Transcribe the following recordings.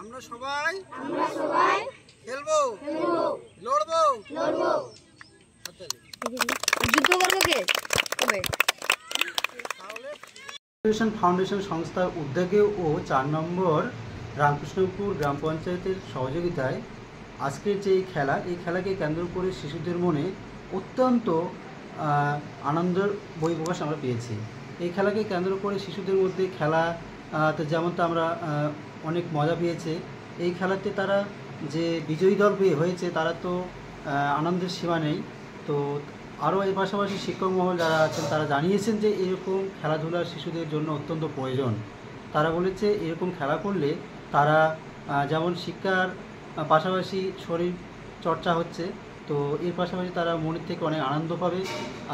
আমরা সবাই খেলবো, লড়বো, যুদ্ধ করবো কে কবে? ফাউন্ডেশন সংস্থার উদ্যোগে ও 4 নম্বর রামকৃষ্ণপুর গ্রাম পঞ্চায়েতের সহযোগিতায় আজকের যে খেলা, এই খেলাকে কেন্দ্র করে শিশুদের মনে অত্যন্ত আনন্দের বহিঃপ্রকাশ আমরা পেয়েছি। এই খেলাকে কেন্দ্র করে শিশুদের মধ্যে খেলাতে যেমনটা আমরা অনেক মজা পেয়েছে, এই খেলাতে তারা যে বিজয়ী দল হয়েছে তারা তো আনন্দের সীমা নেই। তো আরও এর পাশাপাশি শিক্ষক মহল যারা আছেন তারা জানিয়েছেন যে এরকম খেলাধুলা শিশুদের জন্য অত্যন্ত প্রয়োজন। তারা বলেছে এরকম খেলা করলে তারা যেমন শিক্ষার পাশাপাশি শরীর চর্চা হচ্ছে, তো এর পাশাপাশি তারা মনের থেকে অনেক আনন্দ পাবে,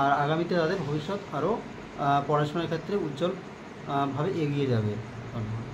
আর আগামীতে তাদের ভবিষ্যৎ আরও পড়াশোনার ক্ষেত্রে উজ্জ্বলভাবে এগিয়ে যাবে। ধন্যবাদ।